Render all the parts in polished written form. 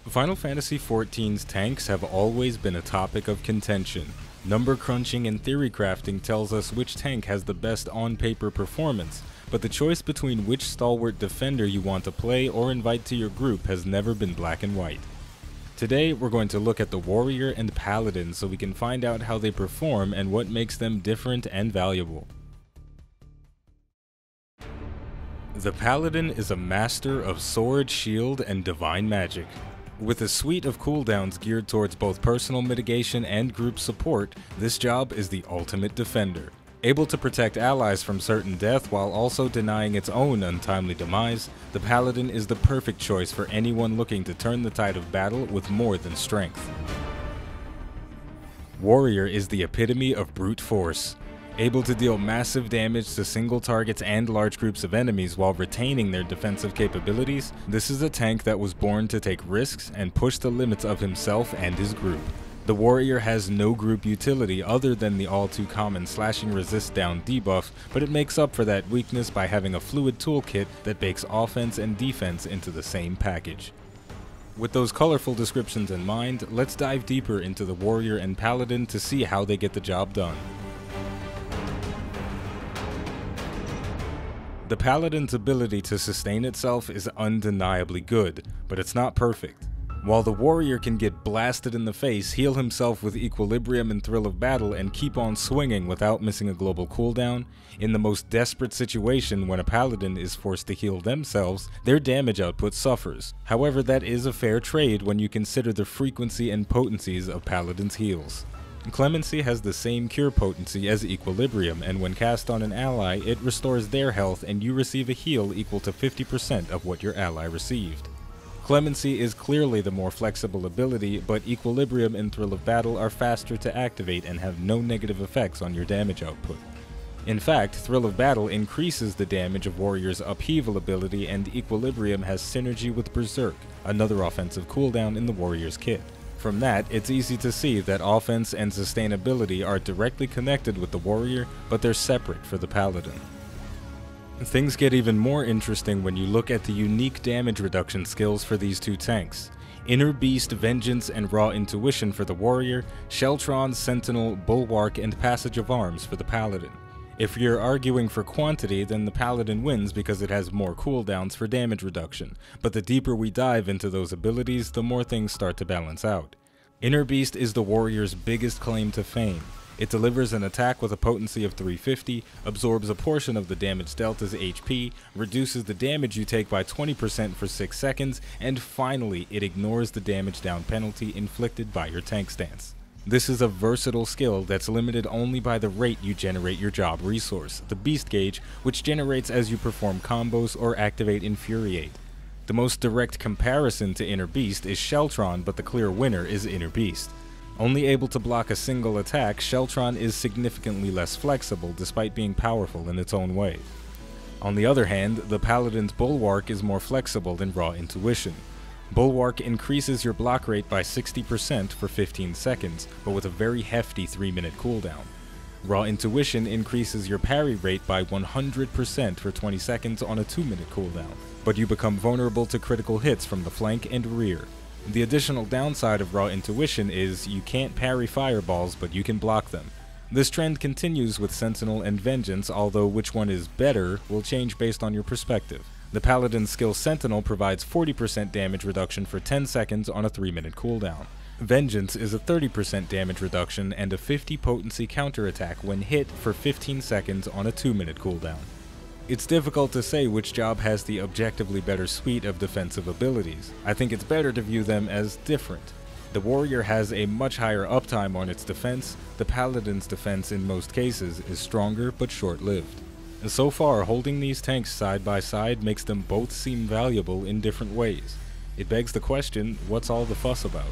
Final Fantasy XIV's tanks have always been a topic of contention. Number crunching and theory crafting tells us which tank has the best on-paper performance, but the choice between which stalwart defender you want to play or invite to your group has never been black and white. Today, we're going to look at the Warrior and Paladin so we can find out how they perform and what makes them different and valuable. The Paladin is a master of sword, shield, and divine magic. With a suite of cooldowns geared towards both personal mitigation and group support, this job is the ultimate defender. Able to protect allies from certain death while also denying its own untimely demise, the Paladin is the perfect choice for anyone looking to turn the tide of battle with more than strength. Warrior is the epitome of brute force. Able to deal massive damage to single targets and large groups of enemies while retaining their defensive capabilities, this is a tank that was born to take risks and push the limits of himself and his group. The Warrior has no group utility other than the all-too-common slashing resist down debuff, but it makes up for that weakness by having a fluid toolkit that bakes offense and defense into the same package. With those colorful descriptions in mind, let's dive deeper into the Warrior and Paladin to see how they get the job done. The Paladin's ability to sustain itself is undeniably good, but it's not perfect. While the Warrior can get blasted in the face, heal himself with equilibrium and thrill of battle, and keep on swinging without missing a global cooldown, in the most desperate situation when a Paladin is forced to heal themselves, their damage output suffers. However, that is a fair trade when you consider the frequency and potencies of Paladin's heals. Clemency has the same cure potency as Equilibrium, and when cast on an ally, it restores their health and you receive a heal equal to 50% of what your ally received. Clemency is clearly the more flexible ability, but Equilibrium and Thrill of Battle are faster to activate and have no negative effects on your damage output. In fact, Thrill of Battle increases the damage of Warrior's Upheaval ability, and Equilibrium has synergy with Berserk, another offensive cooldown in the Warrior's kit. From that, it's easy to see that offense and sustainability are directly connected with the Warrior, but they're separate for the Paladin. Things get even more interesting when you look at the unique damage reduction skills for these two tanks. Inner Beast, Vengeance, and Raw Intuition for the Warrior, Sheltron, Sentinel, Bulwark, and Passage of Arms for the Paladin. If you're arguing for quantity, then the Paladin wins because it has more cooldowns for damage reduction, but the deeper we dive into those abilities, the more things start to balance out. Inner Beast is the Warrior's biggest claim to fame. It delivers an attack with a potency of 350, absorbs a portion of the damage dealt as HP, reduces the damage you take by 20% for 6 seconds, and finally, it ignores the damage down penalty inflicted by your tank stance. This is a versatile skill that's limited only by the rate you generate your job resource, the Beast Gauge, which generates as you perform combos or activate Infuriate. The most direct comparison to Inner Beast is Sheltron, but the clear winner is Inner Beast. Only able to block a single attack, Sheltron is significantly less flexible despite being powerful in its own way. On the other hand, the Paladin's Bulwark is more flexible than Raw Intuition. Bulwark increases your block rate by 60% for 15 seconds, but with a very hefty 3-minute cooldown. Raw Intuition increases your parry rate by 100% for 20 seconds on a 2-minute cooldown, but you become vulnerable to critical hits from the flank and rear. The additional downside of Raw Intuition is you can't parry fireballs, but you can block them. This trend continues with Sentinel and Vengeance, although which one is better will change based on your perspective. The Paladin's skill Sentinel provides 40% damage reduction for 10 seconds on a 3-minute cooldown. Vengeance is a 30% damage reduction and a 50 potency counterattack when hit for 15 seconds on a 2-minute cooldown. It's difficult to say which job has the objectively better suite of defensive abilities. I think it's better to view them as different. The Warrior has a much higher uptime on its defense. The Paladin's defense in most cases is stronger but short-lived. So far, holding these tanks side by side makes them both seem valuable in different ways. It begs the question, what's all the fuss about?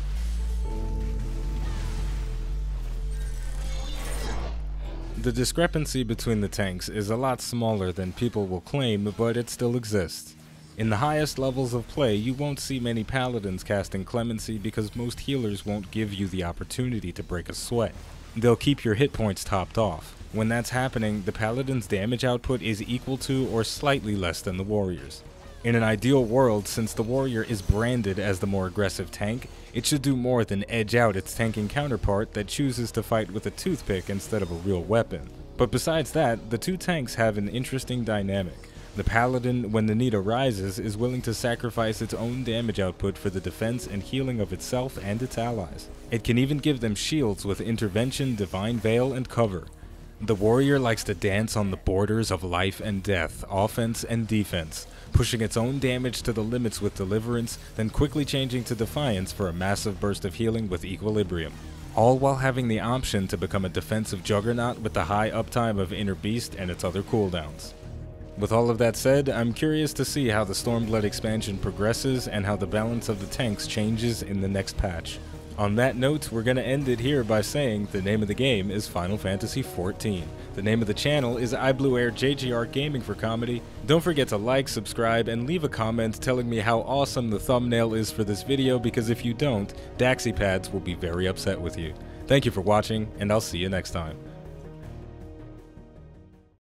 The discrepancy between the tanks is a lot smaller than people will claim, but it still exists. In the highest levels of play, you won't see many Paladins casting Clemency because most healers won't give you the opportunity to break a sweat. They'll keep your hit points topped off. When that's happening, the Paladin's damage output is equal to or slightly less than the Warrior's. In an ideal world, since the Warrior is branded as the more aggressive tank, it should do more than edge out its tanking counterpart that chooses to fight with a toothpick instead of a real weapon. But besides that, the two tanks have an interesting dynamic. The Paladin, when the need arises, is willing to sacrifice its own damage output for the defense and healing of itself and its allies. It can even give them shields with Intervention, Divine Veil, and Cover. The Warrior likes to dance on the borders of life and death, offense and defense, pushing its own damage to the limits with Deliverance, then quickly changing to Defiance for a massive burst of healing with Equilibrium. All while having the option to become a defensive juggernaut with the high uptime of Inner Beast and its other cooldowns. With all of that said, I'm curious to see how the Stormblood expansion progresses and how the balance of the tanks changes in the next patch. On that note, we're gonna end it here by saying the name of the game is Final Fantasy XIV. The name of the channel is iBluairJgR Gaming for Comedy. Don't forget to like, subscribe, and leave a comment telling me how awesome the thumbnail is for this video, because if you don't, DaxiPads will be very upset with you. Thank you for watching, and I'll see you next time.